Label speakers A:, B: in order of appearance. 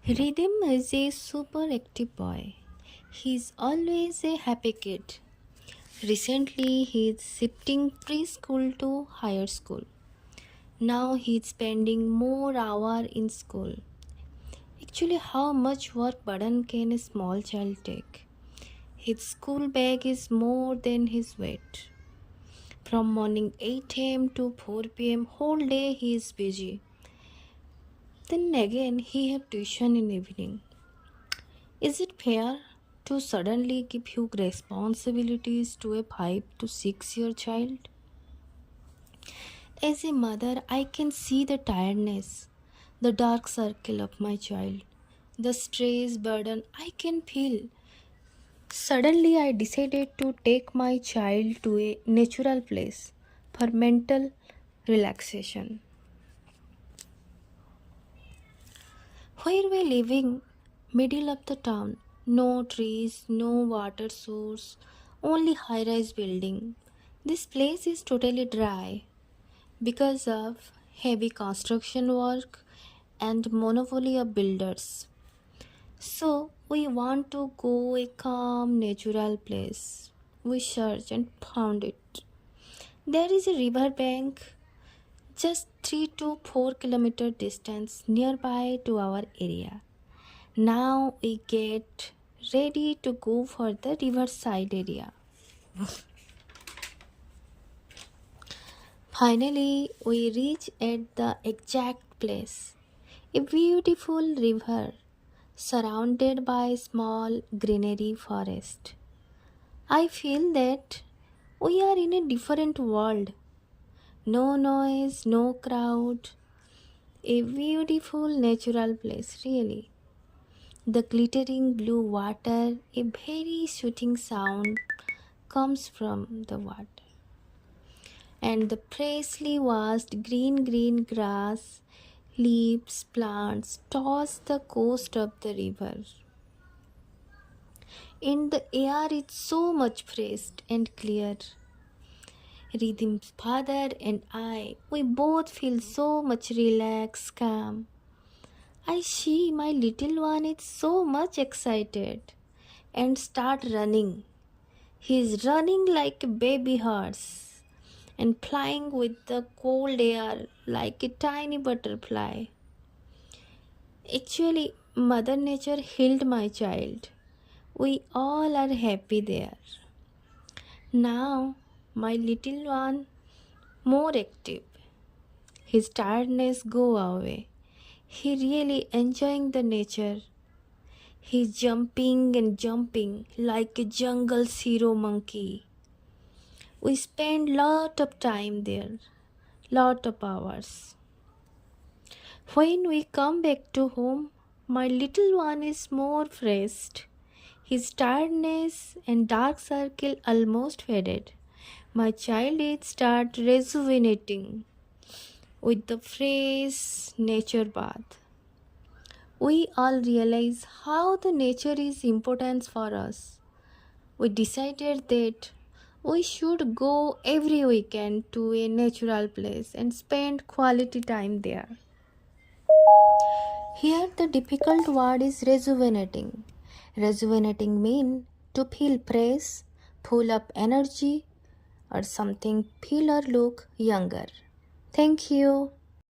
A: Rythem is a super active boy. He's always a happy kid. Recently, he's shifting preschool to higher school. Now he's spending more hour in school. Actually, how much work burden can a small child take? His school bag is more than his weight. From morning 8 a.m. to 4 p.m. whole day he is busy. Then again he have tuition in evening. Is it fair to suddenly give you responsibilities to a 5 to 6 year child? As a mother, I can see the tiredness, the dark circle of my child, the stress burden I can feel. Suddenly, I decided to take my child to a natural place for mental relaxation. Where we living, middle of the town, no trees, no water source, only high-rise building. This place is totally dry because of heavy construction work and monopoly of builders. So we want to go a calm natural place. We searched and found it. There is a river bank just 3 to 4 kilometer distance nearby to our area. Now we get ready to go for the riverside area. Finally, we reach at the exact place. A beautiful river surrounded by small greenery forest. I feel that we are in a different world. No noise, no crowd. A beautiful natural place, really. The glittering blue water, a very soothing sound comes from the water. And the freshly washed green grass, leaves, plants toss the coast of the river. And the air is so much fresh and clear. Rhythm's father and I, we both feel so much relaxed, calm. I see my little one is so much excited and start running. He is running like a baby horse and flying with the cold air like a tiny butterfly. Actually, Mother Nature healed my child. We all are happy there. Now, my little one more active. His tiredness go away. He really enjoying the nature. He's jumping and jumping like a jungle zero monkey. We spend lot of time there, lot of hours. When we come back to home, my little one is more fresh. His tiredness and dark circle almost faded. My child is start rejuvenating with the fresh nature bath. We all realize how the nature is important for us. We decided that we should go every weekend to a natural place and spend quality time there. Here the difficult word is rejuvenating. Rejuvenating means to feel fresh, full of energy or something feel or look younger. Thank you.